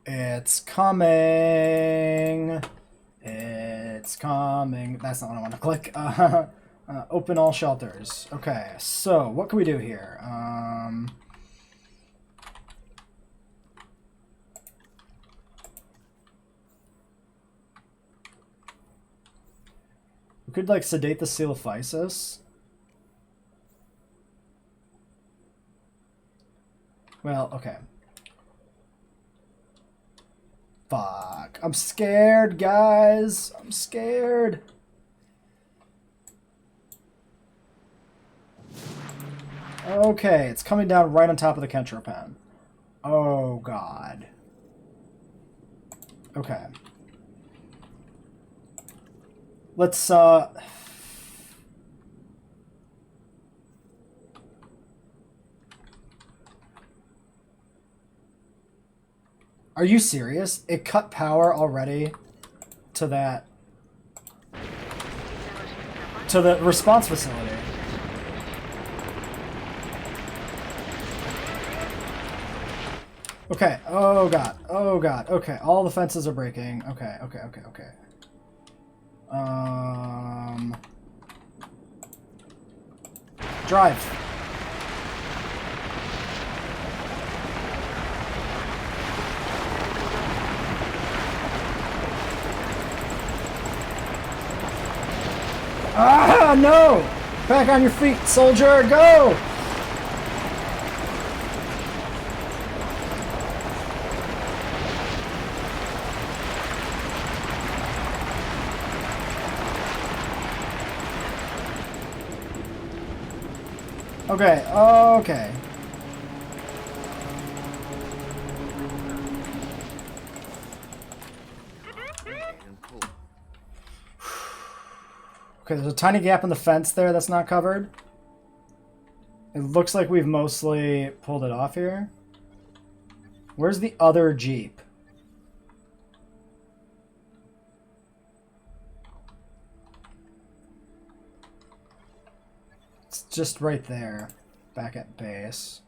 It's coming. It's coming. That's not what I want to click. Open all shelters. Okay, so what can we do here? We could like sedate the Coelophysis. Well, okay. Fuck. I'm scared, guys. I'm scared. Okay, it's coming down right on top of the Kentropan. Oh, God. Okay. Let's, Are you serious? It cut power already to that... to the response facility. Okay. Oh, God. Oh, God. Okay. All the fences are breaking. Okay. Drive. Ah, no! Back on your feet, soldier, go! Okay, okay. Okay, there's a tiny gap in the fence there that's not covered. It looks like we've mostly pulled it off here. Where's the other Jeep? It's just right there, back at base.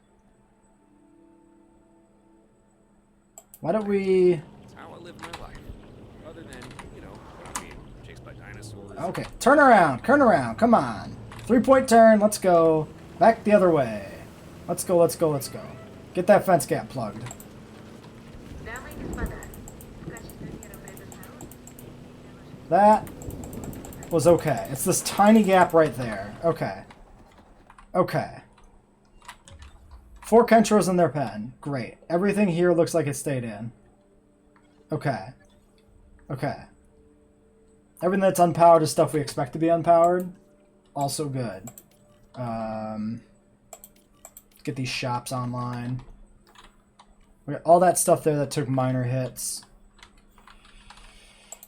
Why don't we... It's how I live my life. Other than, you know, being chased by dinosaurs. Okay, turn around, come on. 3-point turn, let's go. Back the other way. Let's go. Get that fence gap plugged. That was okay. It's this tiny gap right there. Okay. 4 Kentros in their pen. Great. Everything here looks like it stayed in. Okay. Everything that's unpowered is stuff we expect to be unpowered. Also good. Get these shops online. We got all that stuff there that took minor hits.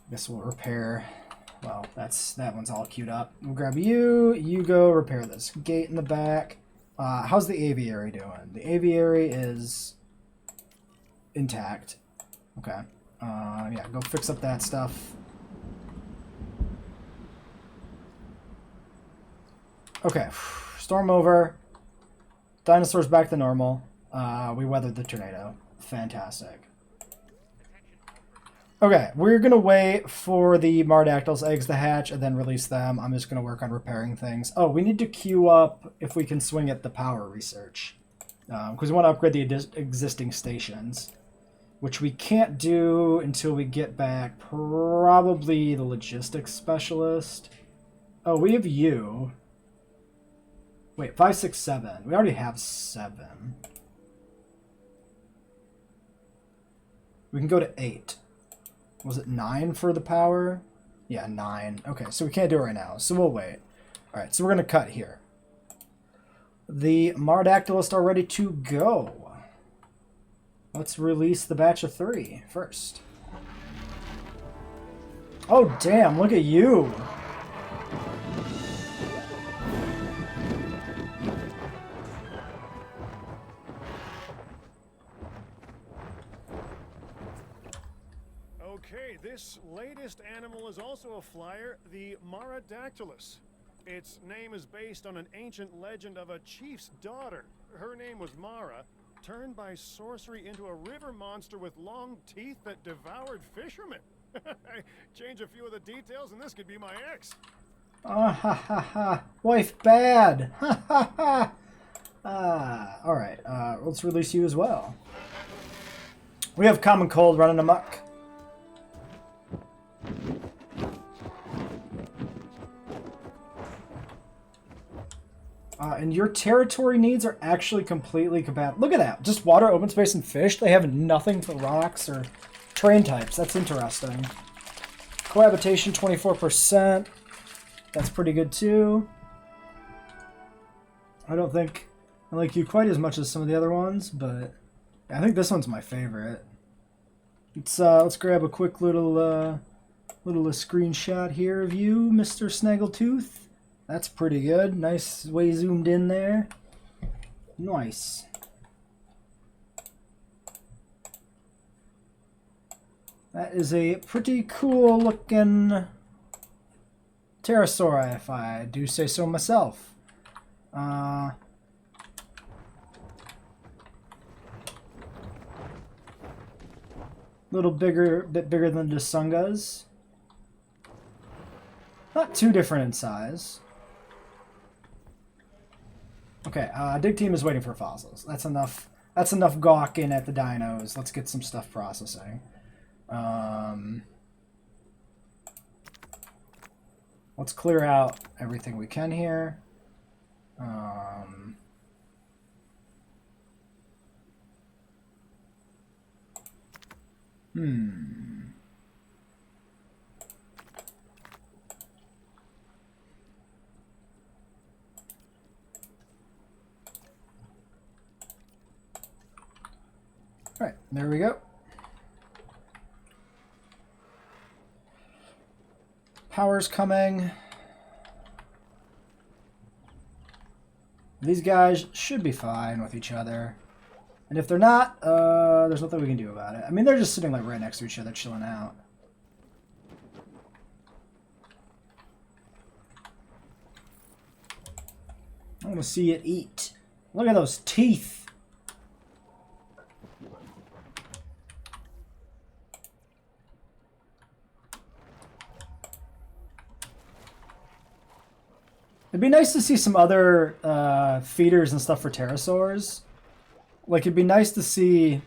I guess we'll repair. Well, that one's all queued up. We'll grab you. You go repair this gate in the back. How's the aviary doing? The aviary is intact. Okay. Yeah, go fix up that stuff. Okay. Storm over. Dinosaurs back to normal. We weathered the tornado. Fantastic. Okay, we're going to wait for the Mardactyl's eggs to hatch and then release them. I'm just going to work on repairing things. Oh, we need to queue up if we can swing at the power research. Because we want to upgrade the existing stations. Which we can't do until we get back probably the logistics specialist. Oh, we have you. Wait, 5, 6, 7. We already have 7. We can go to 8. Was it 9 for the power? Yeah, 9. Okay, so we can't do it right now, so we'll wait. Alright, so we're going to cut here. The Mardactylists are ready to go. Let's release the batch of 3 first. Oh, damn, look at you. Okay, this latest animal is also a flyer, the Maradactylus. Its name is based on an ancient legend of a chief's daughter. Her name was Mara. turned by sorcery into a river monster with long teeth that devoured fishermen. Change a few of the details and this could be my ex. Ah, ha, ha, ha. Wife bad. Ha, ha, ha. Ah, alright. Let's release you as well. We have Common Cold running amok. And your territory needs are actually completely compatible. Look at that. Just water, open space, and fish. They have nothing for rocks or terrain types. That's interesting. Cohabitation, 24%. That's pretty good, too. I don't think I like you quite as much as some of the other ones, but I think this one's my favorite. Let's grab a quick little screenshot here of you, Mr. Snaggletooth. That's pretty good. Nice way zoomed in there. Nice. That is a pretty cool looking pterosaur, if I do say so myself. Little bit bigger than the Sungas. Not too different in size. Okay, Dig Team is waiting for fossils. That's enough. That's enough gawking at the dinos. Let's get some stuff processing. Let's clear out everything we can here. Alright, there we go. Power's coming. These guys should be fine with each other. And if they're not, there's nothing we can do about it. I mean, they're just sitting like right next to each other, chilling out. I want to see it eat. Look at those teeth. It'd be nice to see some other feeders and stuff for pterosaurs. Like, it'd be nice to see,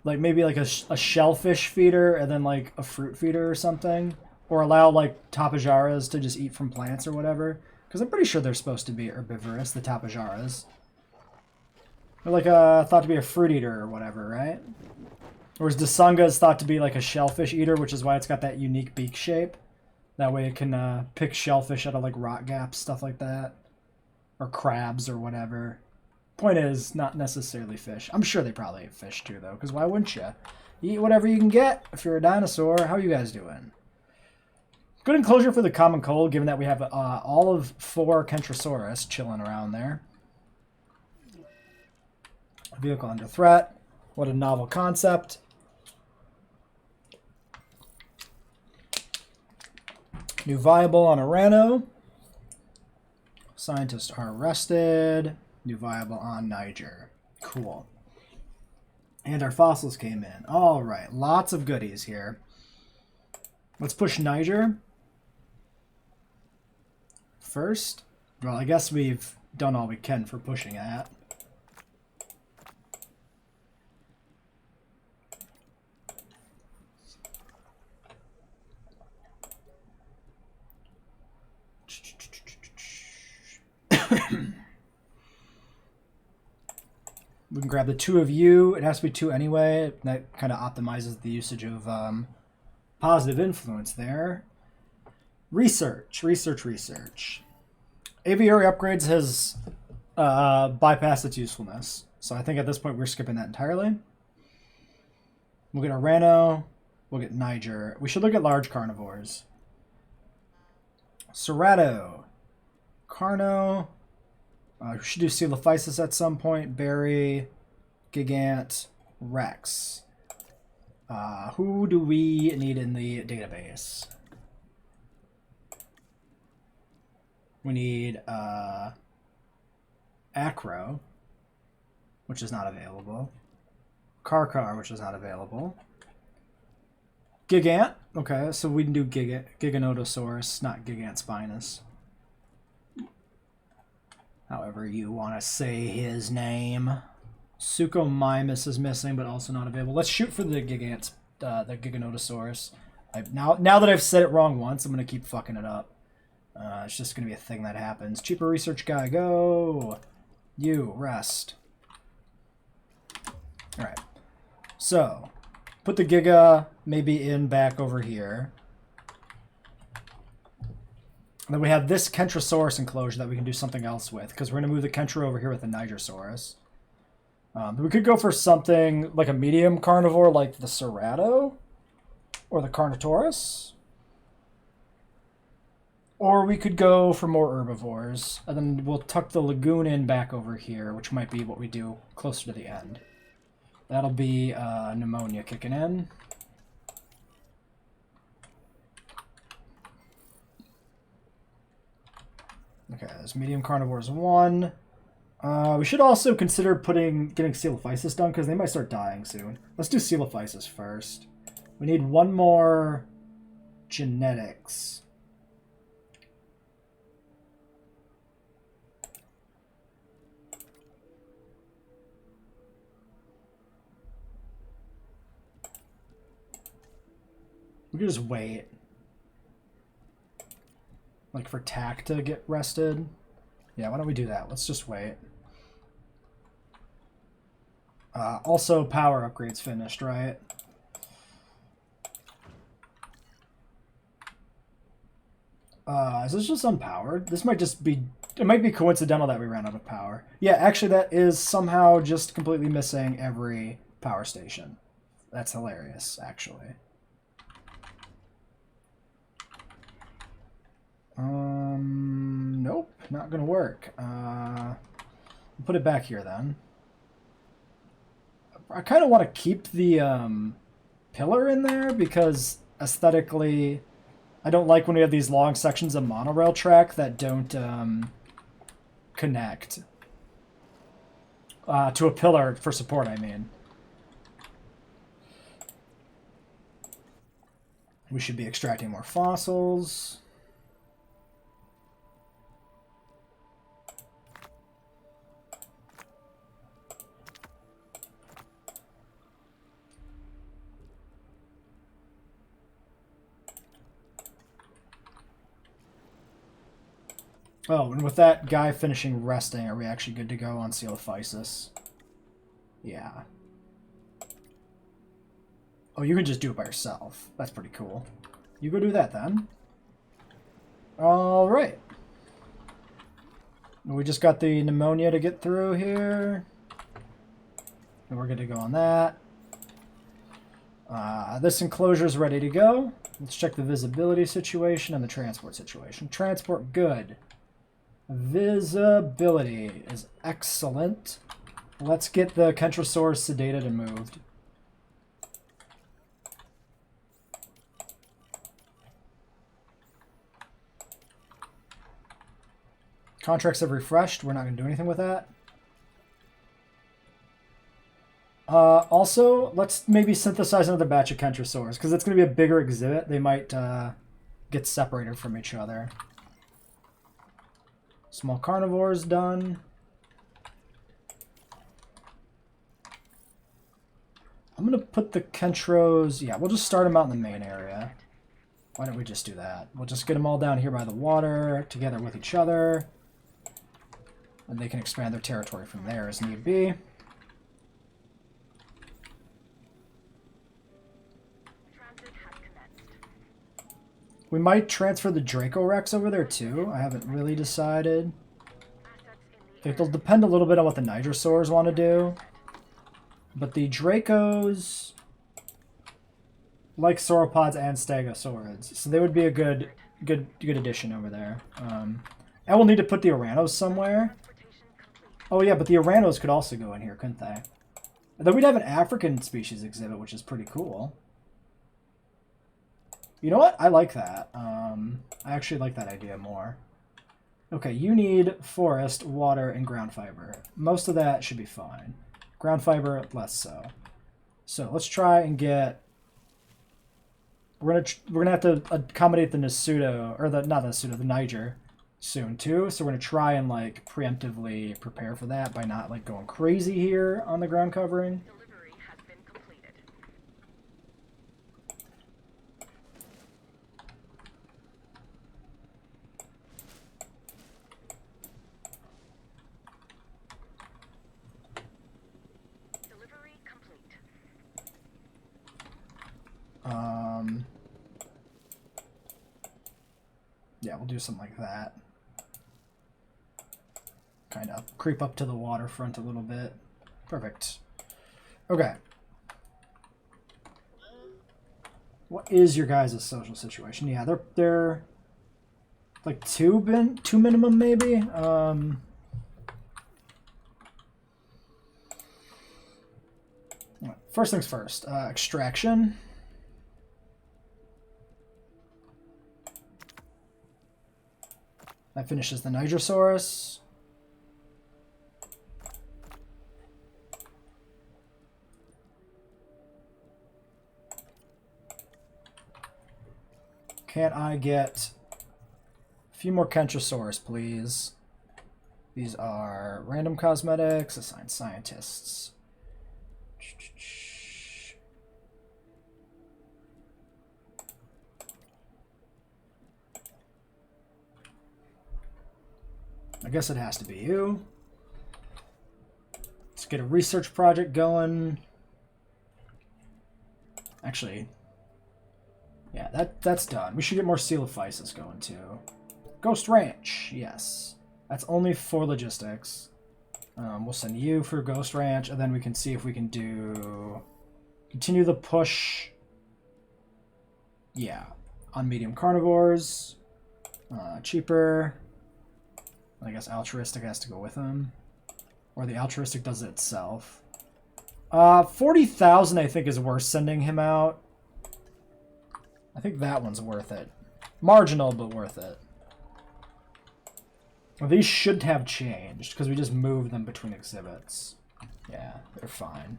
like, maybe like a shellfish feeder and then like a fruit feeder or something. Or allow like tapajaras to just eat from plants or whatever. Because I'm pretty sure they're supposed to be herbivorous, the tapajaras. They're like thought to be a fruit eater or whatever, right? Whereas Dasunga is thought to be like a shellfish eater, which is why it's got that unique beak shape. That way it can pick shellfish out of like rock gaps, stuff like that. Or crabs or whatever. Point is, not necessarily fish. I'm sure they probably eat fish too, though, because why wouldn't you? You eat whatever you can get if you're a dinosaur. How are you guys doing? Good enclosure for the Common Cold, given that we have all of 4 Kentrosaurus chilling around there. Vehicle under threat. What a novel concept. New viable on Arano. Scientists are arrested. New viable on Niger. Cool. And our fossils came in. All right, lots of goodies here. Let's push Niger first. Well, I guess we've done all we can for pushing that. We can grab the 2 of you. It has to be 2 anyway. That kind of optimizes the usage of positive influence there. Research. Aviary upgrades has bypassed its usefulness. So I think at this point we're skipping that entirely. We'll get Arano. We'll get Niger. We should look at large carnivores. Cerrato. Carno. We should do Coelophysis at some point. Berry, Gigant, Rex. Who do we need in the database? We need Acro. which is not available. Karkar, which is not available. Gigant. Okay, so we can do Giganotosaurus, not Gigant Spinus. However you want to say his name. Suchomimus is missing, but also not available. Let's shoot for the Giganotosaurus. Now that I've said it wrong once, I'm going to keep fucking it up. It's just going to be a thing that happens. Cheaper research guy, go! You, rest. Alright. So, put the Giga maybe in back over here. And then we have this Kentrosaurus enclosure that we can do something else with, because we're going to move the Kentra over here with the Nigersaurus. We could go for something like a medium carnivore like the Cerato or the Carnotaurus. Or we could go for more herbivores, and then we'll tuck the Lagoon in back over here, which might be what we do closer to the end. That'll be pneumonia kicking in. Okay, there's medium carnivores 1. We should also consider getting Coelophysis done, because they might start dying soon. Let's do Coelophysis first. We need one more genetics. We could just wait. Like for TAC to get rested. Yeah, why don't we do that? Let's just wait. Also, power upgrades finished, right? Is this just unpowered? This might just be... It might be coincidental that we ran out of power. Yeah, actually that is somehow just completely missing every power station. That's hilarious, actually. Nope, not gonna work. Put it back here then. I kind of want to keep the pillar in there because aesthetically, I don't like when we have these long sections of monorail track that don't connect to a pillar for support, I mean. We should be extracting more fossils. Oh, and with that guy finishing resting, are we actually good to go on Coelophysis? Yeah. Oh, you can just do it by yourself. That's pretty cool. You go do that then. Alright. We just got the pneumonia to get through here. And we're good to go on that. This enclosure is ready to go. Let's check the visibility situation and the transport situation. Transport, good. Visibility is excellent. Let's get the Kentrosaurus sedated and moved. Contracts have refreshed. We're not going to do anything with that. Also, let's maybe synthesize another batch of Kentrosaurs, because it's going to be a bigger exhibit. They might get separated from each other. Small carnivores done. I'm going to put the Kentros... Yeah, we'll just start them out in the main area. Why don't we just do that? We'll just get them all down here by the water, together with each other. And they can expand their territory from there as need be. We might transfer the Draco Rex over there too. I haven't really decided. It'll depend a little bit on what the Nigersaurs want to do. But the Dracos like sauropods and stegosaurids, so they would be a good addition over there. And we'll need to put the Aranos somewhere. Oh yeah, but the Aranos could also go in here, couldn't they? And then we'd have an African species exhibit, which is pretty cool. You know what? I like that. I actually like that idea more. Okay, you need forest, water, and ground fiber. Most of that should be fine. Ground fiber, less so. So let's try and get. We're gonna have to accommodate the Nasuto, or not the Nasuto, the Niger, soon too. So we're gonna try and like preemptively prepare for that by not like going crazy here on the ground covering. Delivery has been completed. Delivery complete. Yeah, we'll do something like that. Kind of creep up to the waterfront a little bit. Perfect. Okay. What is your guys' social situation? Yeah, they're like two minimum maybe. First things first. Extraction. That finishes the Nigrosaurus. Can't I get a few more Kentrosaurus, please? These are random cosmetics, assigned scientists. I guess it has to be you. Let's get a research project going. Actually, yeah, that's done. We should get more Coelophysis going too. Ghost Ranch, yes. That's only for logistics. We'll send you for Ghost Ranch, and then we can see if we can continue the push. Yeah, on medium carnivores. Cheaper. I guess altruistic has to go with him. Or the altruistic does it itself. 40,000 I think is worth sending him out. I think that one's worth it. Marginal, but worth it. Well, these should have changed, because we just moved them between exhibits. Yeah, they're fine.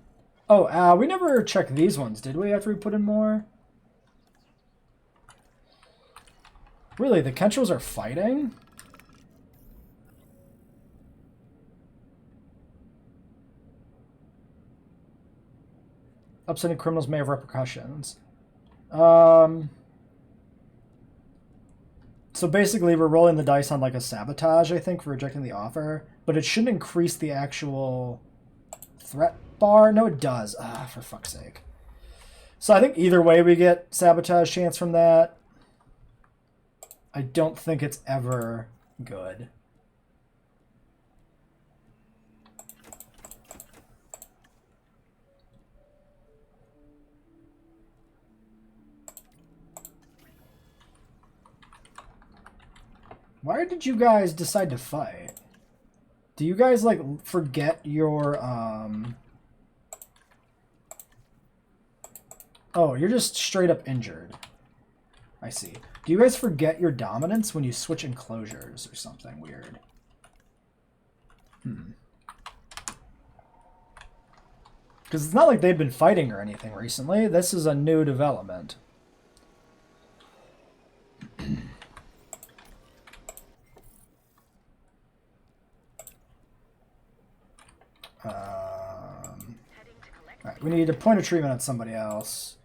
Oh, we never checked these ones, did we, after we put in more? Really, the Kentros are fighting? Upsetting criminals may have repercussions. So basically, we're rolling the dice on like a sabotage, I think, for rejecting the offer. But it shouldn't increase the actual threat bar. No, it does. For fuck's sake. So I think either way we get sabotage chance from that. I don't think it's ever good. Why did you guys decide to fight? Do you guys, like, forget your, Oh, you're just straight up injured. I see. Do you guys forget your dominance when you switch enclosures or something weird? Because it's not like they've been fighting or anything recently. This is a new development. Alright, we need a point of treatment on somebody else.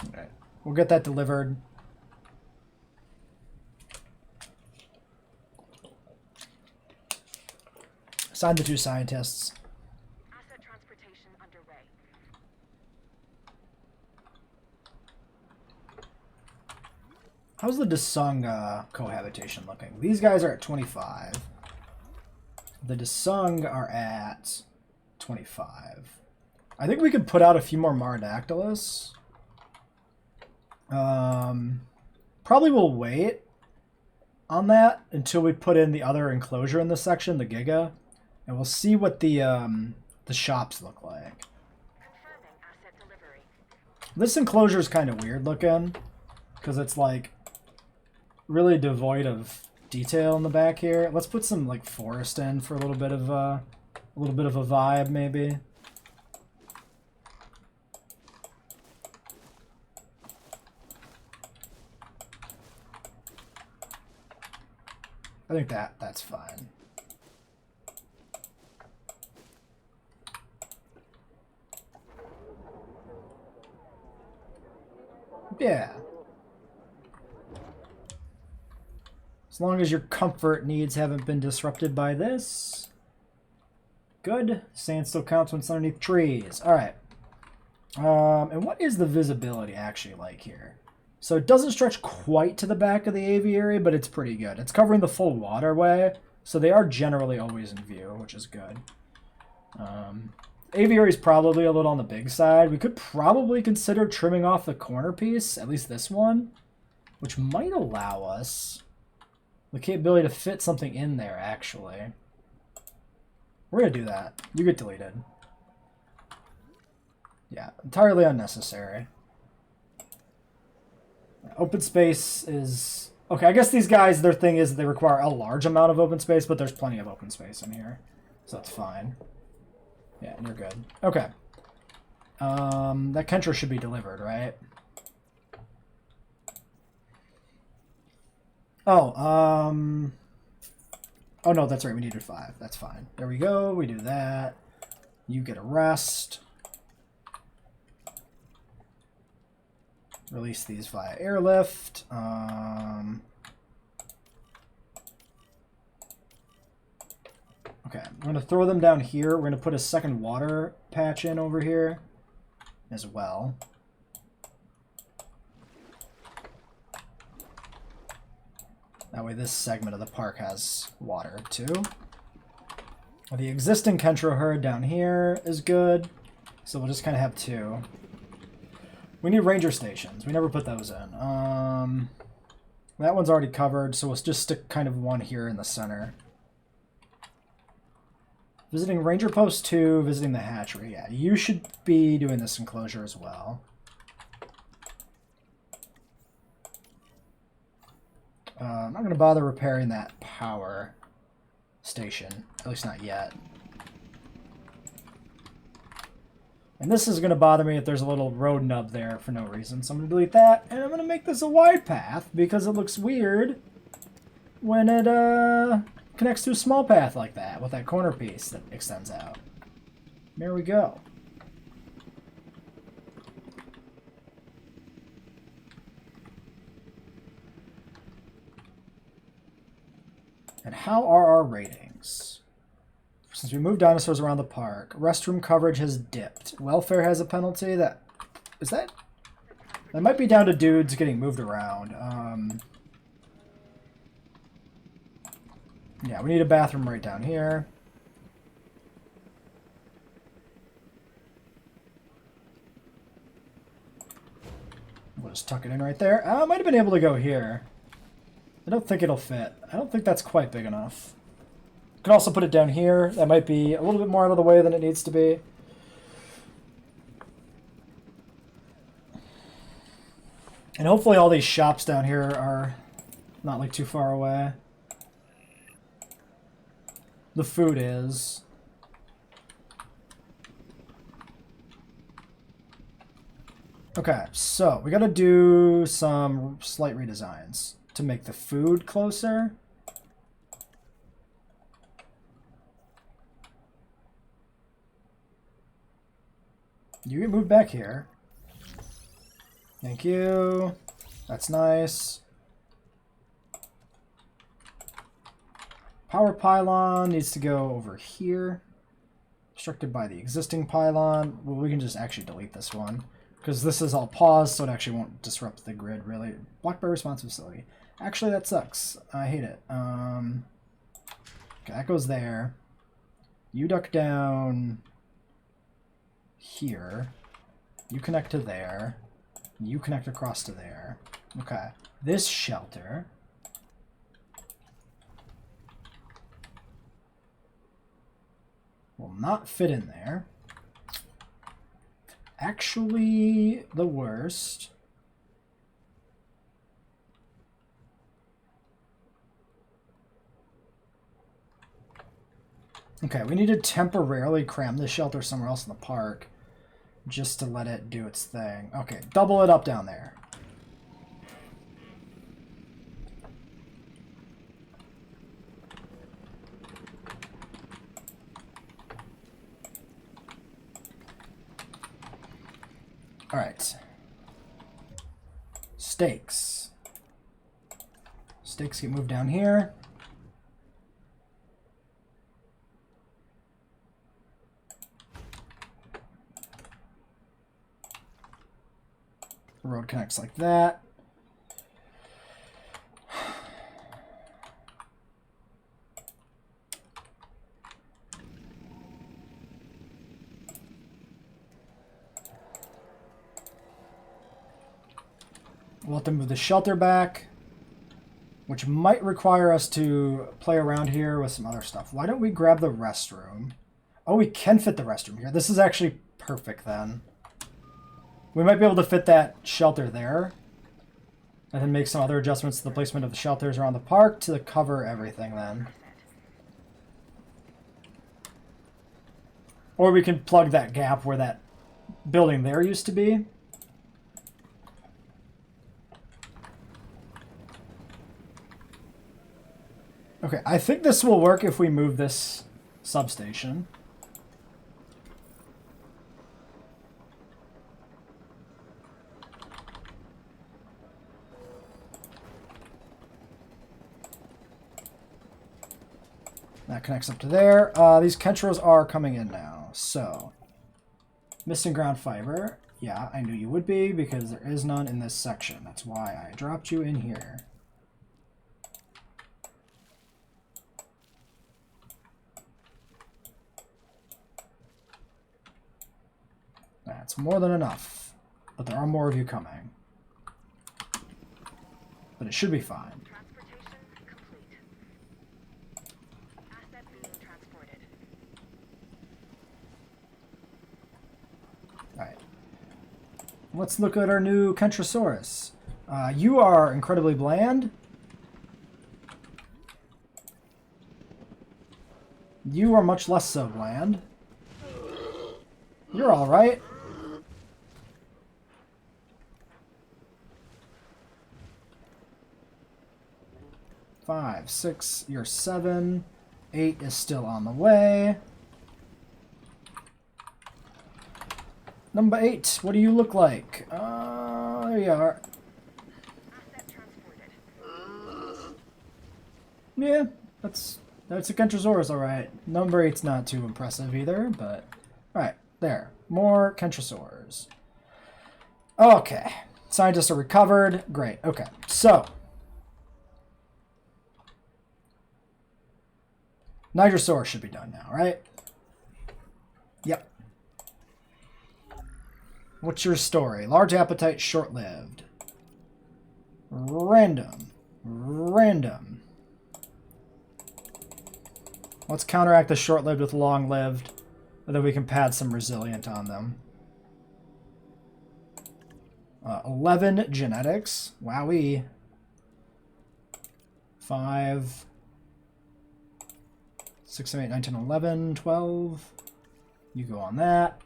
Okay, we'll get that delivered. Assign the two scientists. Asset transportation underway. How's the Desung cohabitation looking? These guys are at 25. The Desung are at 25. I think we could put out a few more Marodactylus. Probably we'll wait on that until we put in the other enclosure in this section, the Giga. And we'll see what the the shops look like. Confirming asset delivery. This enclosure is kind of weird looking because it's like really devoid of detail in the back here. Let's put some like forest in for a little bit of a vibe, maybe. I think that's fine. Yeah. As long as your comfort needs haven't been disrupted by this. Good. Sand still counts when it's underneath trees. Alright. And what is the visibility actually like here? So it doesn't stretch quite to the back of the aviary, but it's pretty good. It's covering the full waterway, so they are generally always in view, which is good. Aviary is probably a little on the big side. We could probably consider trimming off the corner piece, at least this one, which might allow us the capability to fit something in there, actually. We're going to do that. You get deleted. Yeah, entirely unnecessary. Open space is... Okay, I guess these guys, their thing is they require a large amount of open space, but there's plenty of open space in here. So that's fine. Yeah, and you're good. Okay. That Kentra should be delivered, right? Oh, oh no, that's right, we needed 5. That's fine. There we go, we do that. You get a rest. Release these via airlift. Okay, I'm going to throw them down here. We're going to put a second water patch in over here as well. That way this segment of the park has water too. The existing Kentra herd down here is good, so we'll just kind of have 2. We need ranger stations. We never put those in. That one's already covered, so we'll just stick kind of one here in the center. Visiting Ranger Post 2, visiting the hatchery. Yeah, you should be doing this enclosure as well. I'm not going to bother repairing that power station, at least not yet. And this is going to bother me if there's a little road nub there for no reason. So I'm going to delete that, and I'm going to make this a wide path because it looks weird when it connects to a small path like that with that corner piece that extends out. There we go. And how are our ratings? Since we moved dinosaurs around the park, restroom coverage has dipped. Welfare has a penalty. That might be down to dudes getting moved around. Yeah, we need a bathroom right down here. We'll just tuck it in right there. I might have been able to go here. I don't think it'll fit. I don't think that's quite big enough. Can also put it down here. That might be a little bit more out of the way than it needs to be. And hopefully all these shops down here are not like too far away. The food is. Okay, so we gotta do some slight redesigns to make the food closer. You get moved back here. Thank you. That's nice. Power pylon needs to go over here. Obstructed by the existing pylon. Well, we can just actually delete this one, because this is all paused, so it actually won't disrupt the grid, really. Blocked by response facility. Actually, that sucks. I hate it. Okay, that goes there. You duck down here. You connect to there. You connect across to there. Okay. This shelter will not fit in there. Actually, the worst. Okay, we need to temporarily cram this shelter somewhere else in the park just to let it do its thing. Okay, double it up down there. All right. Stakes. Stakes get moved down here. The road connects like that. We'll have to move the shelter back, which might require us to play around here with some other stuff. Why don't we grab the restroom? Oh, we can fit the restroom here. This is actually perfect then. We might be able to fit that shelter there and then make some other adjustments to the placement of the shelters around the park to cover everything then. Or we can plug that gap where that building there used to be. Okay, I think this will work if we move this substation. That connects up to there. These Kentros are coming in now. So, missing ground fiber. Yeah, I knew you would be because there is none in this section. That's why I dropped you in here. That's more than enough, but there are more of you coming. But it should be fine. Transportation complete. Asset being transported. Alright. Let's look at our new Kentrosaurus. You are incredibly bland. You are much less so bland. You're alright. Five, six, you're 7. 8 is still on the way. Number 8, what do you look like? There you are. Asset transported. Yeah, that's a Kentrosaurus, alright. Number 8's not too impressive either, but... Alright, there. More Kentrosaurs. Okay. Scientists are recovered. Great, okay. So... Nigrosaurus should be done now, right? Yep. What's your story? Large appetite, short-lived. Random. Random. Let's counteract the short-lived with long-lived, and then we can pad some resilient on them. 11 genetics. Wowee. 5... 6, 7, 8, 9, 10, 11, 12. You go on that.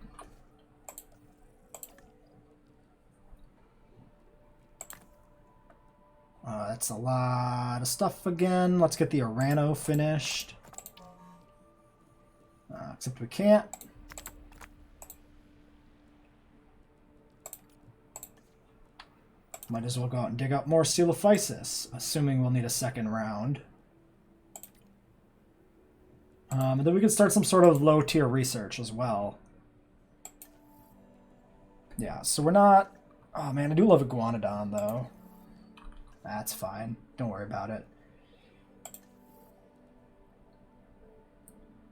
That's a lot of stuff again. Let's get the Orano finished. Except we can't. Might as well go out and dig up more Coelophysis, assuming we'll need a second round. And then we can start some sort of low-tier research as well. Yeah, so we're not... Oh man, I do love Iguanodon, though. That's fine. Don't worry about it.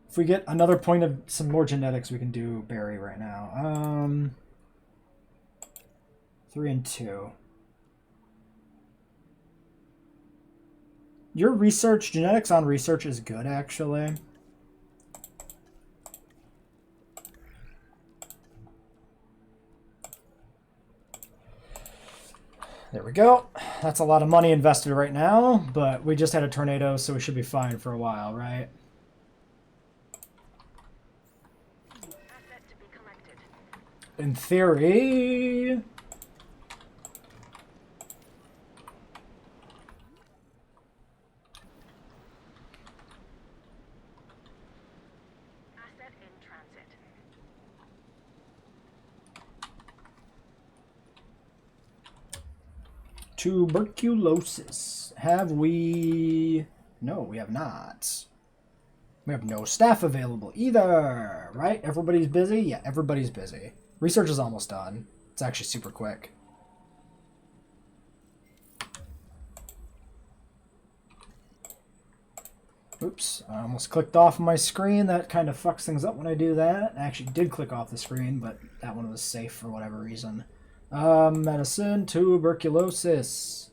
If we get another point of some more genetics, we can do Berry right now. 3 and 2. Your research, genetics on research is good, actually. There we go. That's a lot of money invested right now, but we just had a tornado, so we should be fine for a while, right? Asset to be collected. In theory... Asset in transit. Tuberculosis. Have we... No, we have not. We have no staff available either, right? Everybody's busy? Yeah, everybody's busy. Research is almost done. It's actually super quick. Oops, I almost clicked off my screen. That kind of fucks things up when I do that. I actually did click off the screen, but that one was safe for whatever reason. Medicine, tuberculosis.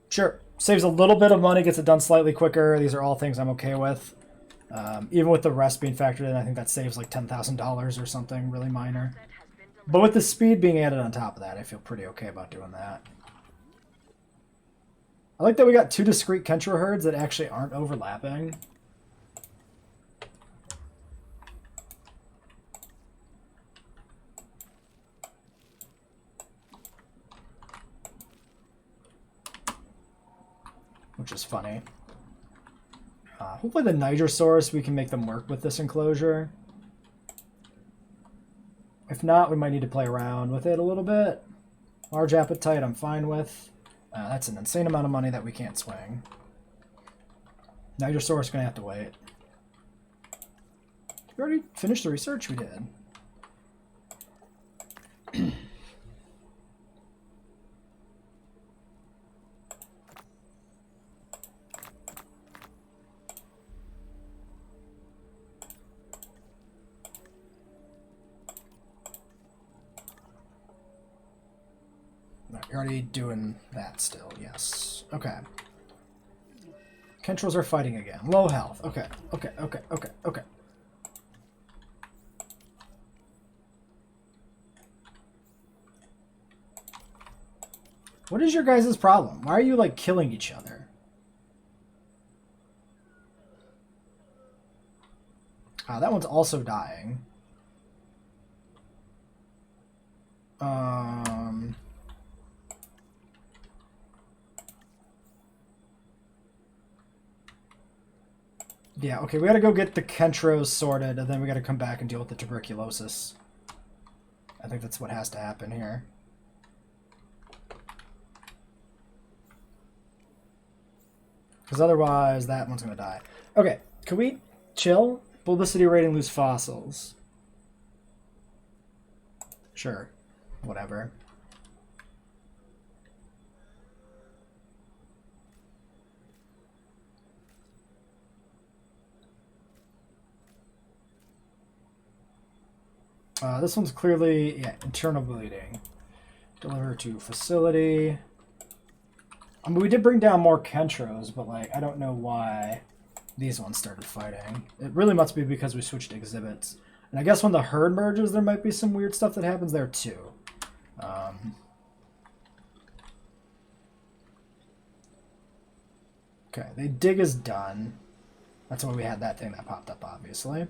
Sure, saves a little bit of money, gets it done slightly quicker. These are all things I'm okay with. Even with the rest being factored in, I think that saves like $10,000 or something really minor. Asset has been delivered. But with the speed being added on top of that, I feel pretty okay about doing that. I like that we got two discrete Kentra herds that actually aren't overlapping. Which is funny. Hopefully the Nigersaurus, we can make them work with this enclosure. If not, we might need to play around with it a little bit. Large appetite, I'm fine with. That's an insane amount of money that we can't swing. Nigersaurus gonna have to wait. We already finished the research? We did. You're already doing that still, yes. Okay. Kentrils are fighting again. Low health. Okay, okay, okay, okay, okay. What is your guys' problem? Why are you, like, killing each other? That one's also dying. Yeah, okay, we gotta go get the Kentros sorted, and then we gotta come back and deal with the tuberculosis. I think that's what has to happen here. Because otherwise, that one's gonna die. Okay, can we chill? Publicity rating, lose fossils. Sure, whatever. This one's clearly, yeah, internal bleeding. Deliver to facility. I mean, we did bring down more Kentros, but, like, I don't know why these ones started fighting. It really must be because we switched exhibits. And I guess when the herd merges, there might be some weird stuff that happens there, too. Okay, the dig is done. That's why we had that thing that popped up, obviously.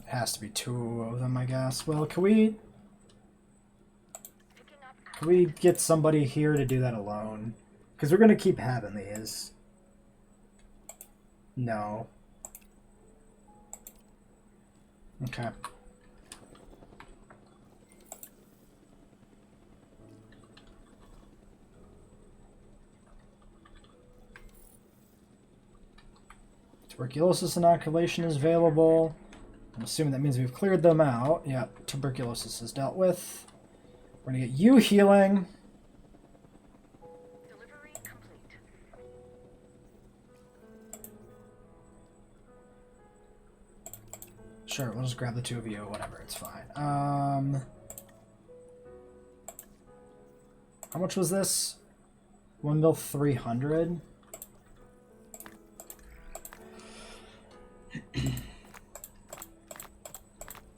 Has to be two of them, I guess. Well, can we get somebody here to do that alone? Because we're gonna keep having these. No. Okay. Tuberculosis inoculation is available. I'm assuming that means we've cleared them out. Yep, tuberculosis is dealt with. We're gonna get you healing. Delivery complete. Sure, we'll just grab the two of you, whatever, it's fine. How much was this? 1,300,000.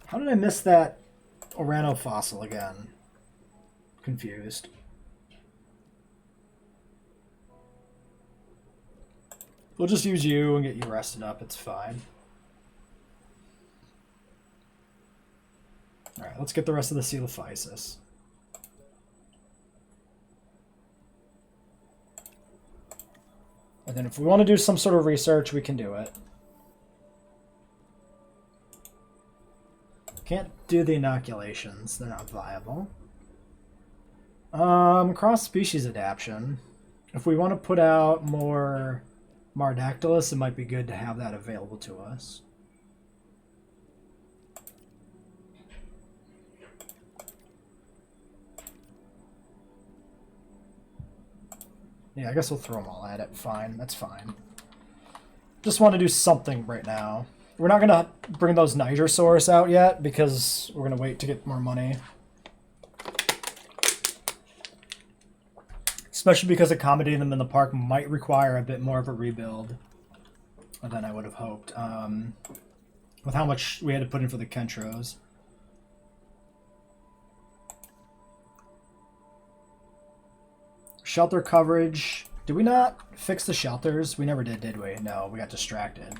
How did I miss that Orano fossil again? Confused. We'll just use you and get you rested up. It's fine. Alright, let's get the rest of the Coelophysis. And then if we want to do some sort of research, we can do it. Can't do the inoculations. They're not viable. Cross-species adaptation. If we want to put out more Mardactylus, it might be good to have that available to us. Yeah, I guess we'll throw them all at it. Fine, that's fine. Just want to do something right now. We're not going to bring those Nigersaurus out yet because we're going to wait to get more money. Especially because accommodating them in the park might require a bit more of a rebuild than I would have hoped. With how much we had to put in for the Kentros. Shelter coverage. Did we not fix the shelters? We never did we? No, we got distracted.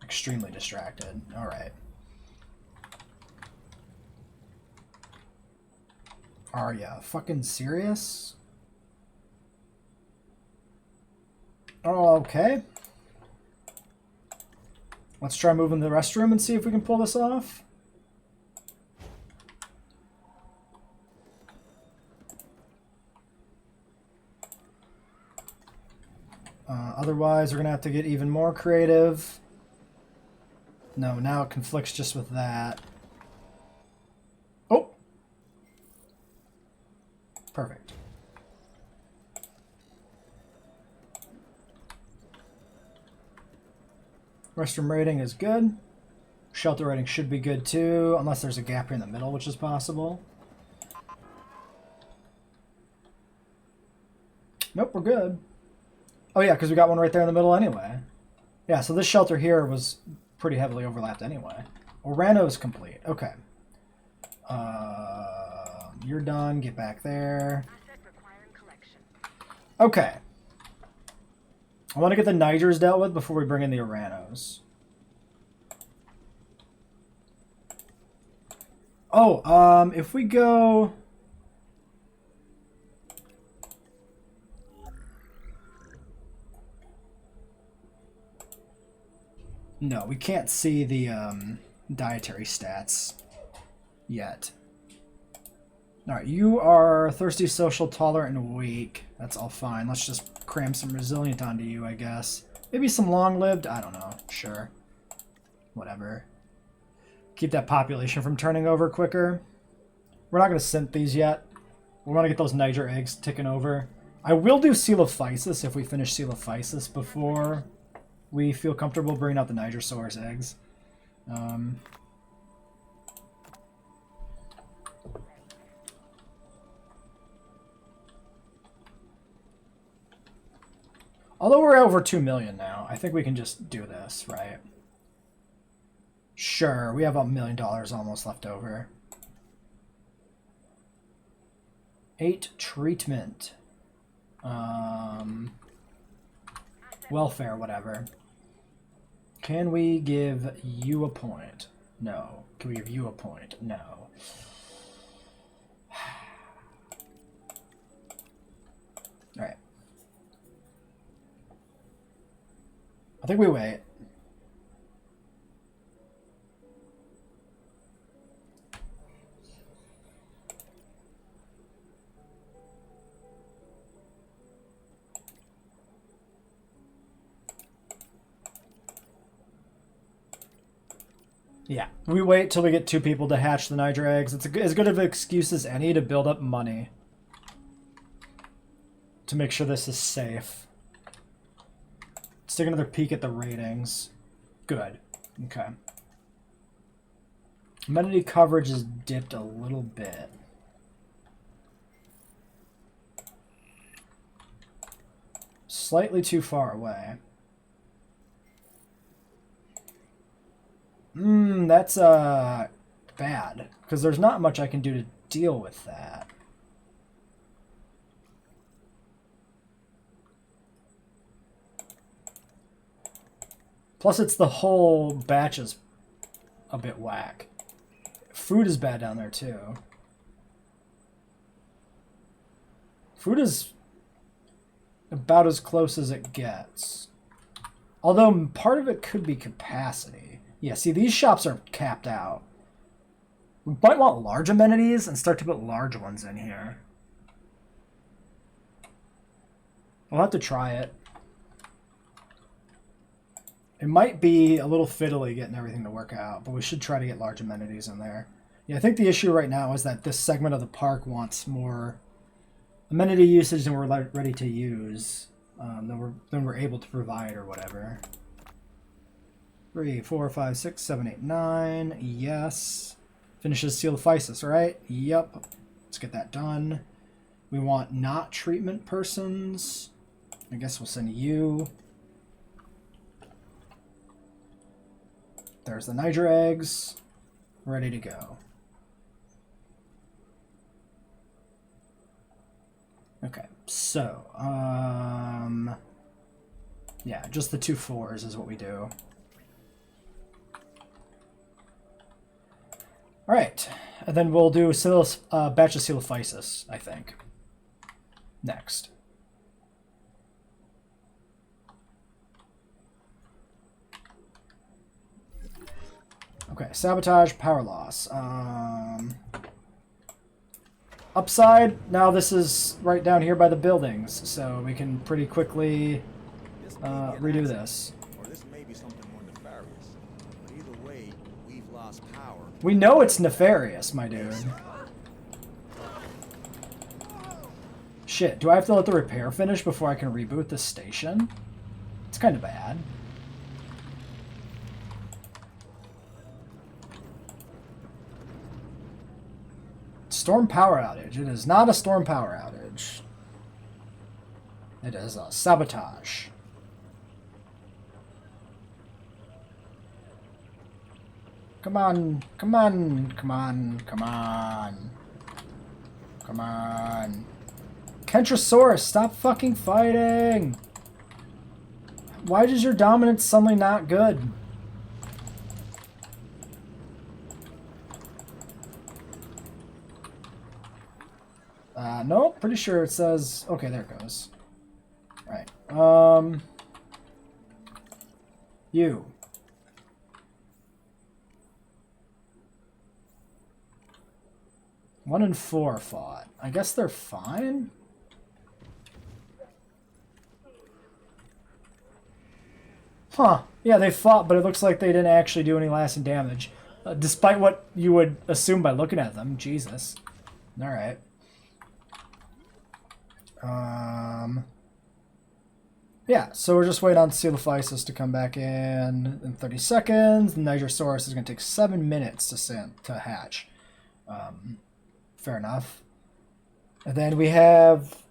Extremely distracted. Alright. Are ya fucking serious? Oh, okay. Let's try moving the restroom and see if we can pull this off. Otherwise, we're going to have to get even more creative. No, now it conflicts just with that. Oh! Perfect. Restroom rating is good. Shelter rating should be good too, unless there's a gap here in the middle, which is possible. Nope, we're good. Oh yeah, because we got one right there in the middle anyway. Yeah, so this shelter here was pretty heavily overlapped anyway. Orano's complete. Okay. You're done. Get back there. Asset requiring collection. Okay. I want to get the Nigers dealt with before we bring in the Oranos. Oh, if we go... No, we can't see the dietary stats yet. Alright, you are thirsty, social, tolerant, and weak. That's all fine. Let's just cram some resilient onto you, I guess. Maybe some long-lived? I don't know. Sure. Whatever. Keep that population from turning over quicker. We're not going to synth these yet. We want to get those Niger eggs ticking over. I will do Coelophysis if we finish Coelophysis before we feel comfortable bringing out the Nigersaurus eggs. Although we're over 2 million now, I think we can just do this, right? Sure, we have $1 million almost left over. 8 treatment. Welfare, whatever. Can we give you a point? No. Can we give you a point? No. Alright. I think we wait. Yeah, we wait till we get 2 people to hatch the Niger eggs. It's as good of an excuse as any to build up money. To make sure this is safe. Let's take another peek at the ratings. Good. Okay. Amenity coverage has dipped a little bit. slightly too far away. That's bad, because there's not much I can do to deal with that. Plus, it's the whole batch is a bit whack. Food is bad down there, too. Food is about as close as it gets. Although part of it could be capacity. Yeah, see, these shops are capped out. We might want large amenities and start to put large ones in here. We'll have to try it. It might be a little fiddly getting everything to work out, but we should try to get large amenities in there. Yeah, I think the issue right now is that this segment of the park wants more amenity usage than we're ready to use, than we're able to provide or whatever. 3, 4, 5, 6, 7, 8, 9. Yes. Finishes Seal of Physis, right? Yep. Let's get that done. We want not treatment persons. I guess we'll send you. There's the Niger eggs. Ready to go. Okay, so, yeah, just the 2 4s is what we do. All right, and then we'll do a batch of Seal of Physis, I think, next. Okay, sabotage, power loss. Upside, now this is right down here by the buildings, so we can pretty quickly redo this. Or this may be something more nefarious. But either way, we've lost power. We know it's nefarious, my dude. Shit, do I have to let the repair finish before I can reboot the station? It's kind of bad. Storm power outage. It is not a storm power outage. It is a sabotage. Come on, come on, come on, come on. Come on. Kentrosaurus, stop fucking fighting! Why is your dominance suddenly not good? Nope, pretty sure it says... Okay, there it goes. Alright, you. One and 4 fought. I guess they're fine? Huh. Yeah, they fought, but it looks like they didn't actually do any lasting damage. Despite what you would assume by looking at them. Jesus. Alright. Yeah, so we're just waiting on Seal of Physis to come back in 30 seconds. The Nigersaurus is going to take 7 minutes to hatch. Fair enough. And then we have...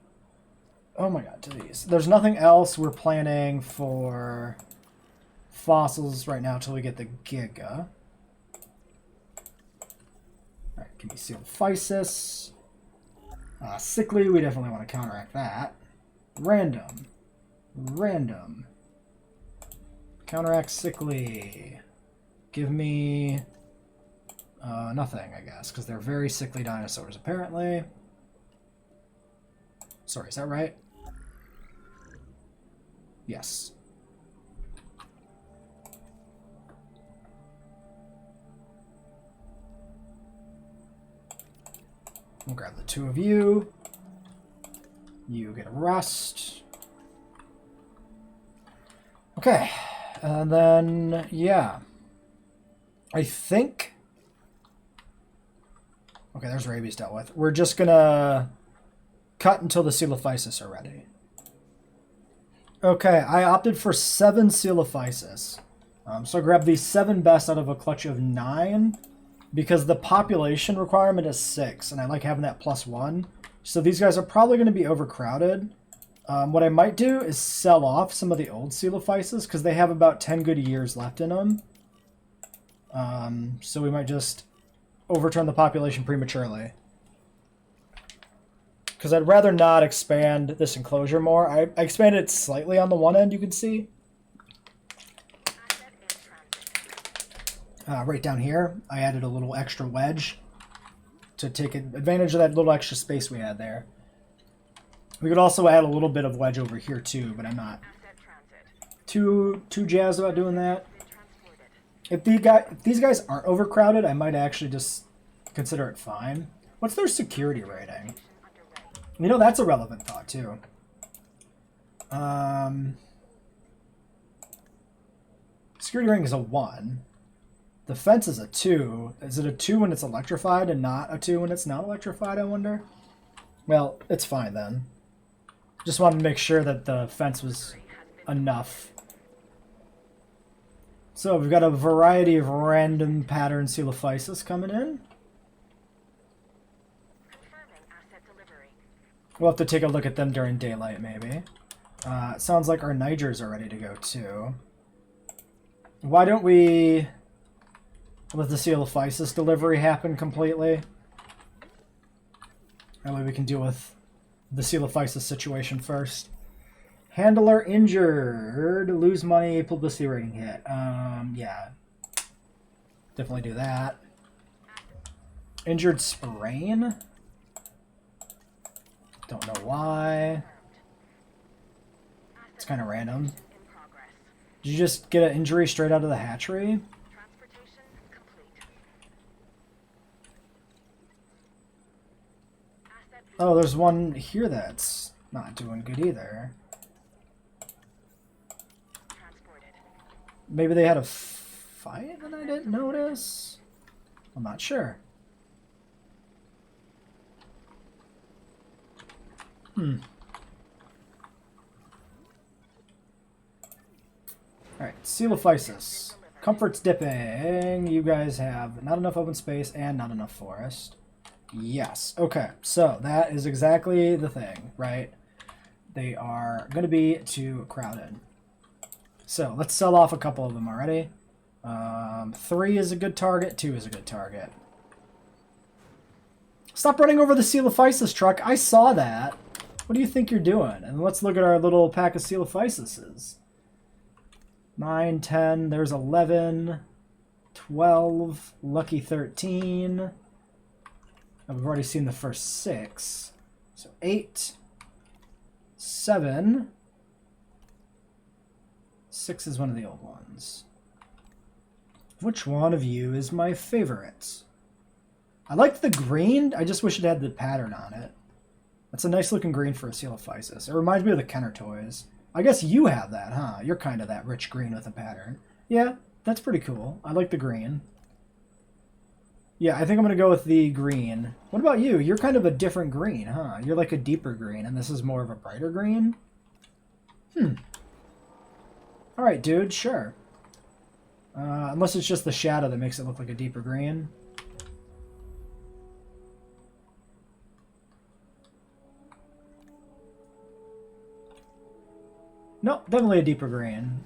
Oh my god, to these. There's nothing else we're planning for fossils right now until we get the Giga. Alright, give me Seal of Physis. Sickly, we definitely want to counteract that. Random. Random. Counteract sickly. Give me... nothing, I guess, because they're very sickly dinosaurs, apparently. Sorry, is that right? Yes. We'll grab the 2 of you. You get a rust. Okay. And then, yeah. I think... Okay, there's rabies dealt with. We're just gonna cut until the Seal of Physis are ready. Okay, I opted for 7 Seal of Physis. So I grabbed the 7 best out of a clutch of 9 because the population requirement is 6, and I like having that +1. So these guys are probably going to be overcrowded. What I might do is sell off some of the old Coelophysis because they have about 10 good years left in them. So we might just overturn the population prematurely. Because I'd rather not expand this enclosure more. I expanded it slightly on the one end, you can see. Asset in transit. Right down here, I added a little extra wedge to take advantage of that little extra space we had there. We could also add a little bit of wedge over here too, but I'm not Asset transit. too jazzed about doing that. Been transported. If these guys aren't overcrowded, I might actually just consider it fine. What's their security rating? Underway. You know, that's a relevant thought too. Security rating is a 1. Defense is a 2. Is it a 2 when it's electrified and not a 2 when it's not electrified, I wonder? Well, it's fine then. Just wanted to make sure that the fence was enough. So we've got a variety of random pattern Coelophysis coming in. Confirming asset delivery. We'll have to take a look at them during daylight, maybe. It sounds like our Nigers are ready to go too. Why don't we let the Coelophysis delivery happen completely? That way we can deal with the Coelophysis situation first. Handler injured. Lose money. Publicity rating hit. Yeah. Definitely do that. Injured sprain. Don't know why. It's kind of random. In progress. Did you just get an injury straight out of the hatchery? Transportation complete. Asset Oh, there's one here that's not doing good either. transported. Maybe they had a fight that I didn't notice? I'm not sure. Alright, Coelophysis. Comfort's dipping. You guys have not enough open space and not enough forest. Yes. Okay, so that is exactly the thing, right? They are going to be too crowded. So let's sell off a couple of them already. 3 is a good target. 2 is a good target. Stop running over the Coelophysis truck. I saw that. What do you think you're doing? And let's look at our little pack of Coelophysises. 9, 10, there's 11, 12, lucky 13. We've already seen the first 6. So 8, 7. 6 is one of the old ones. Which one of you is my favorite? I like the green. I just wish it had the pattern on it. That's a nice looking green for a Coelophysis. It reminds me of the Kenner toys. I guess you have that, huh? You're kind of that rich green with a pattern. Yeah, that's pretty cool. I like the green. Yeah, I think I'm going to go with the green. What about you? You're kind of a different green, huh? You're like a deeper green, and this is more of a brighter green? Alright, dude, sure. Unless it's just the shadow that makes it look like a deeper green. No, definitely a deeper green.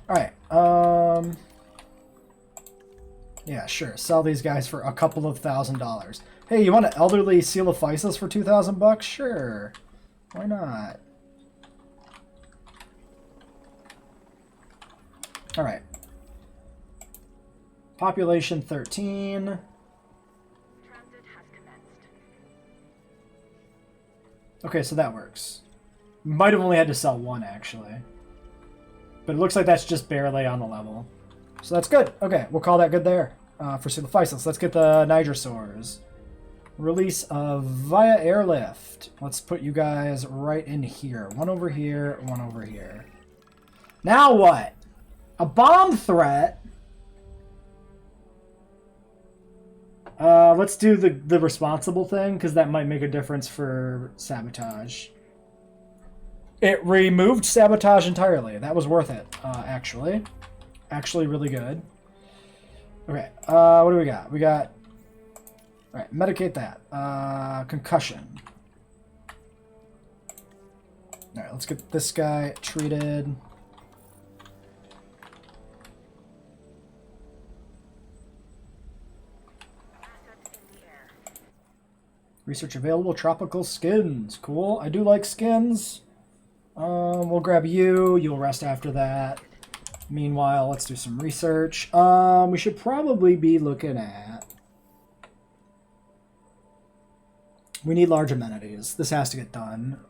Alright, yeah, sure. Sell these guys for a couple of $1,000s. Hey, you want an elderly Coelophysis for $2,000? Sure. Why not? Alright. Population 13. Transit has commenced. Okay, so that works. Might have only had to sell 1, actually. But it looks like that's just barely on the level. So that's good. Okay, we'll call that good there for Coelophysis. Let's get the Nigersaurs. Release of via airlift. Let's put you guys right in here. One over here, one over here. Now what? A bomb threat? Let's do the responsible thing, because that might make a difference for sabotage. It removed sabotage entirely. That was worth it, actually. Actually really good. Okay, what do we got? We got... Alright, medicate that. Concussion. Alright, let's get this guy treated. Assets in the air. Research available tropical skins. Cool. I do like skins. We'll grab you. You'll rest after that. Meanwhile, let's do some research. We should probably be looking at... We need large amenities. This has to get done.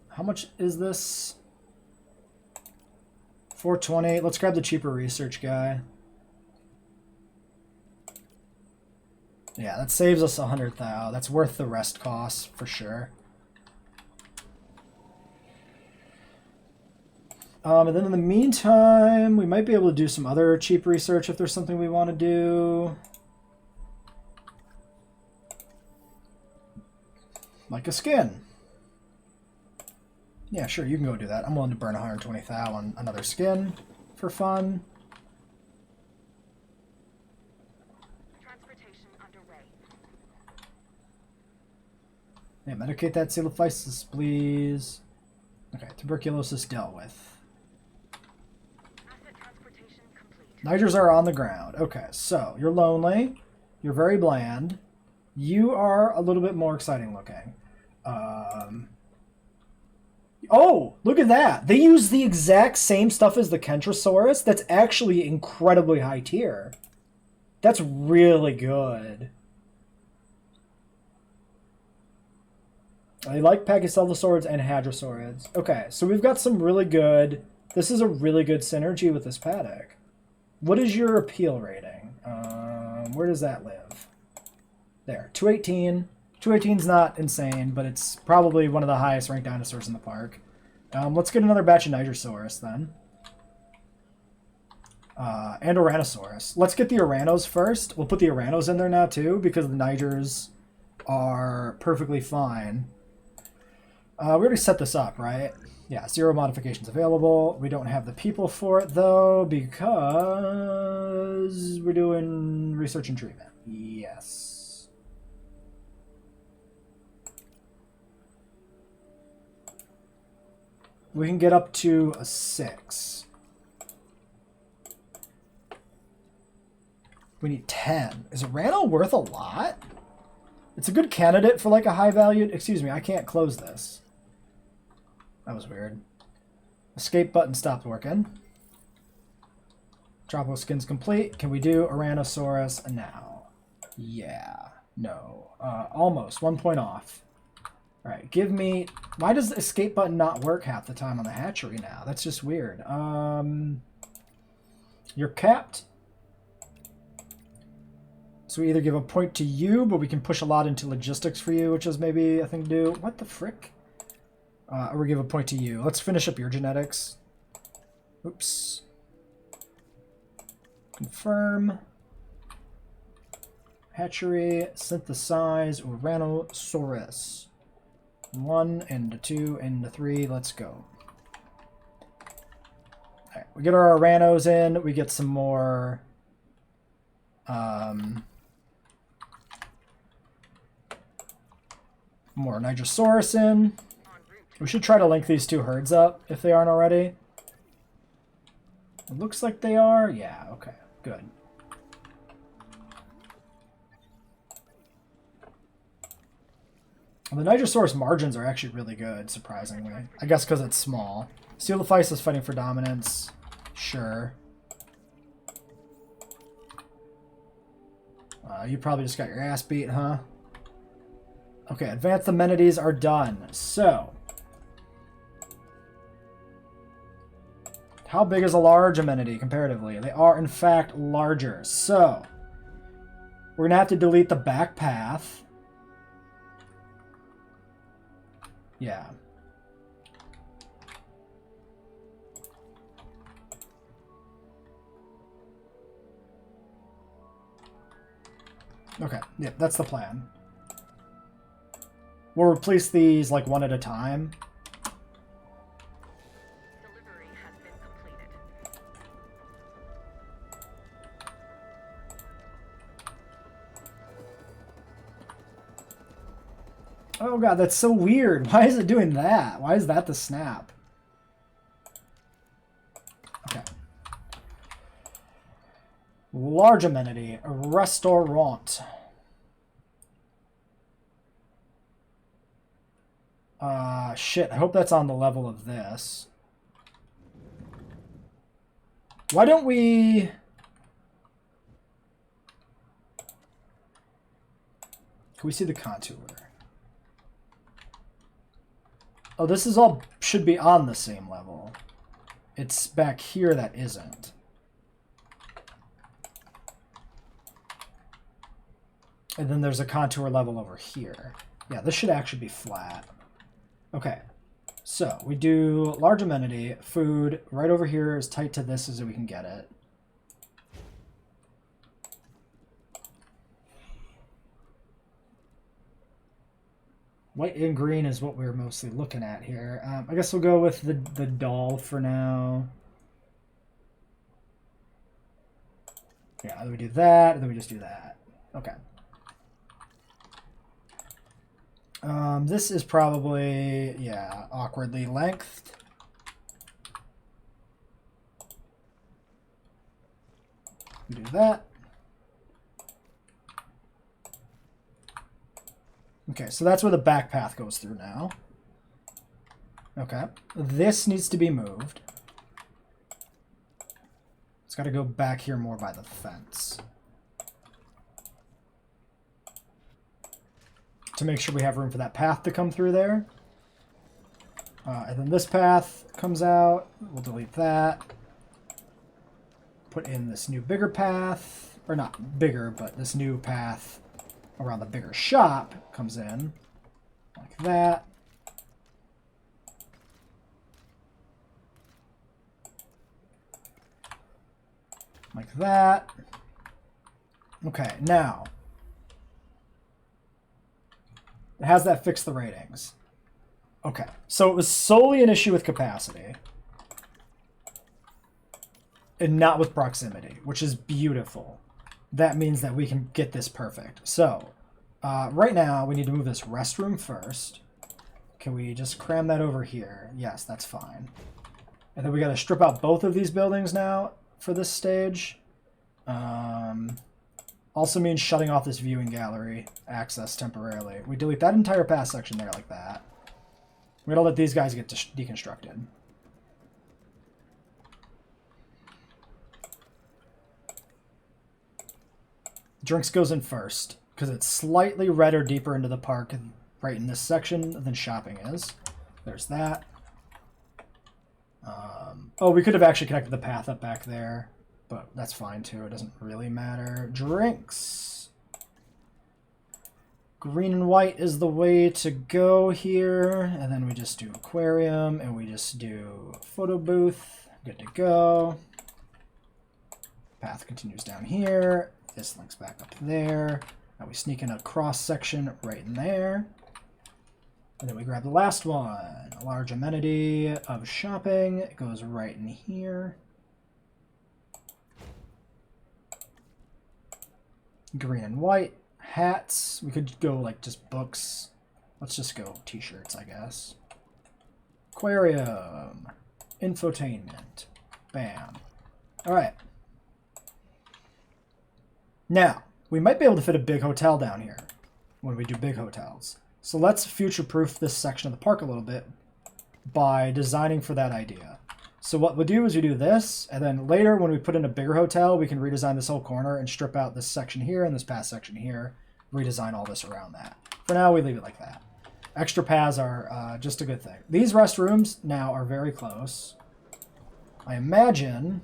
How much is this? 420. Let's grab the cheaper research guy. Yeah, that saves us 100,000. That's worth the rest costs for sure. And then in the meantime, we might be able to do some other cheap research if there's something we want to do. Like a skin. Yeah, sure, you can go do that. I'm willing to burn 120,000 on another skin for fun. Transportation underway. Yeah, medicate that celophysis, please. Okay, tuberculosis dealt with. Asset transportation complete. Nigers are on the ground. Okay, so you're lonely. You're very bland. You are a little bit more exciting looking. Oh, look at that. They use the exact same stuff as the Kentrosaurus. That's actually incredibly high tier. That's really good. I like Pachycephalosaurids and Hadrosaurids. Okay, so we've got some really good... This is a really good synergy with this paddock. What is your appeal rating? Where does that live? There, 218. 218's not insane, but it's probably one of the highest ranked dinosaurs in the park. Let's get another batch of Nigersaurus then. And Oranosaurus. Let's get the Oranos first. We'll put the Oranos in there now too, because the Nigers are perfectly fine. We already set this up, right? Yeah, 0 modifications available. We don't have the people for it though, because we're doing research and treatment. Yes. We can get up to a 6. We need 10. Is Orano worth a lot? It's a good candidate for like a high valued... Excuse me, I can't close this. That was weird. Escape button stopped working. Tropical skin's complete. Can we do Oranosaurus now? Yeah. No. Almost. 1 point off. Alright, give me... Why does the escape button not work half the time on the hatchery now? That's just weird. You're capped. So we either give a point to you, but we can push a lot into logistics for you, which is maybe a thing to do. What the frick? Or we give a point to you. Let's finish up your genetics. Oops. Confirm. Hatchery, synthesize, Oranosaurus. 1 and 2 and 3. Let's go. Alright, we get our Oranos in. We get some more... more Nigersaurus in. We should try to link these two herds up if they aren't already. It looks like they are. Yeah, okay, good. And the Nigersaurus margins are actually really good, surprisingly. I guess because it's small. Coelophysis is fighting for dominance. Sure. You probably just got your ass beat, huh? Okay, advanced amenities are done. So, how big is a large amenity comparatively? They are, in fact, larger. So, we're going to have to delete the back path. Yeah. Okay, yeah, that's the plan. We'll replace these like one at a time. Delivery has been completed. Oh god, that's so weird. Why is it doing that? Why is that the snap? Okay. Large amenity. Restaurant. Shit. I hope that's on the level of this. Why don't we... Can we see the contour? Oh, this is all... should be on the same level. It's back here that isn't. And then there's a contour level over here. Yeah, this should actually be flat. Okay. So, we do large amenity, food, right over here as tight to this as we can get it. White and green is what we're mostly looking at here. I guess we'll go with the doll for now. Yeah, then we do that, and then we just do that. Okay. This is probably, yeah, awkwardly lengthed. We do that. Okay, so that's where the back path goes through now. Okay. This needs to be moved. It's got to go back here more by the fence. To make sure we have room for that path to come through there. And then this path comes out. We'll delete that. Put in this new bigger path. Or not bigger, but this new path around the bigger shop comes in. Like that. Like that. Okay, now. Has that fixed the ratings? Okay, so it was solely an issue with capacity. And not with proximity, which is beautiful. That means that we can get this perfect. So, right now, we need to move this restroom first. Can we just cram that over here? Yes, that's fine. And then we got to strip out both of these buildings now for this stage. Also means shutting off this viewing gallery access temporarily. We delete that entire path section there like that. We gotta let these guys get deconstructed. Drinks goes in first, because it's slightly redder deeper into the park right in this section than shopping is. There's that. Oh, we could have actually connected the path up back there. But that's fine too, it doesn't really matter. Drinks. Green and white is the way to go here. And then we just do aquarium and we just do photo booth. Good to go. Path continues down here. This links back up there. Now we sneak in a cross section right in there. And then we grab the last one. A large amenity of shopping. It goes right in here. Green and white. Hats. We could go like just books. Let's just go t-shirts, I guess. Aquarium. Infotainment. Bam. Alright. Now, we might be able to fit a big hotel down here when we do big hotels. So let's future-proof this section of the park a little bit by designing for that idea. So what we'll do is we do this, and then later when we put in a bigger hotel, we can redesign this whole corner and strip out this section here and this path section here, redesign all this around that. For now, we leave it like that. Extra paths are just a good thing. These restrooms now are very close. I imagine...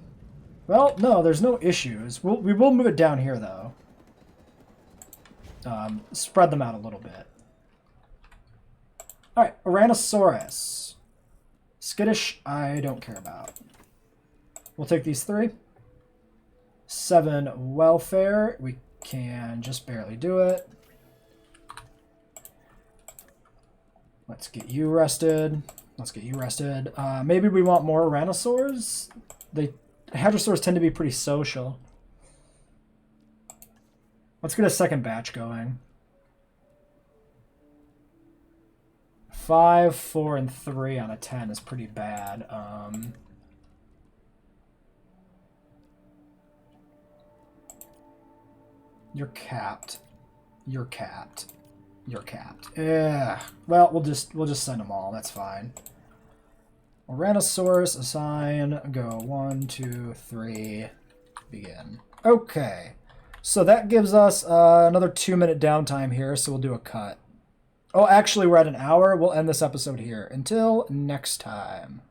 Well, no, there's no issues. We will move it down here, though. Spread them out a little bit. All right, Ouranosaurus. Skittish, I don't care about. We'll take these 3. 7 welfare. We can just barely do it. Let's get you rested. Let's get you rested. Maybe we want more Ouranosaurs. Hadrosaurs tend to be pretty social. Let's get a second batch going. 5, 4, and 3 on a 10 is pretty bad. You're capped. You're capped. You're capped. Yeah. Well, we'll just send them all. That's fine. Oranosaurus, assign, go 1, 2, 3, begin. Okay. So that gives us another 2-minute downtime here, so we'll do a cut. Oh, actually, we're at an hour. We'll end this episode here. Until next time.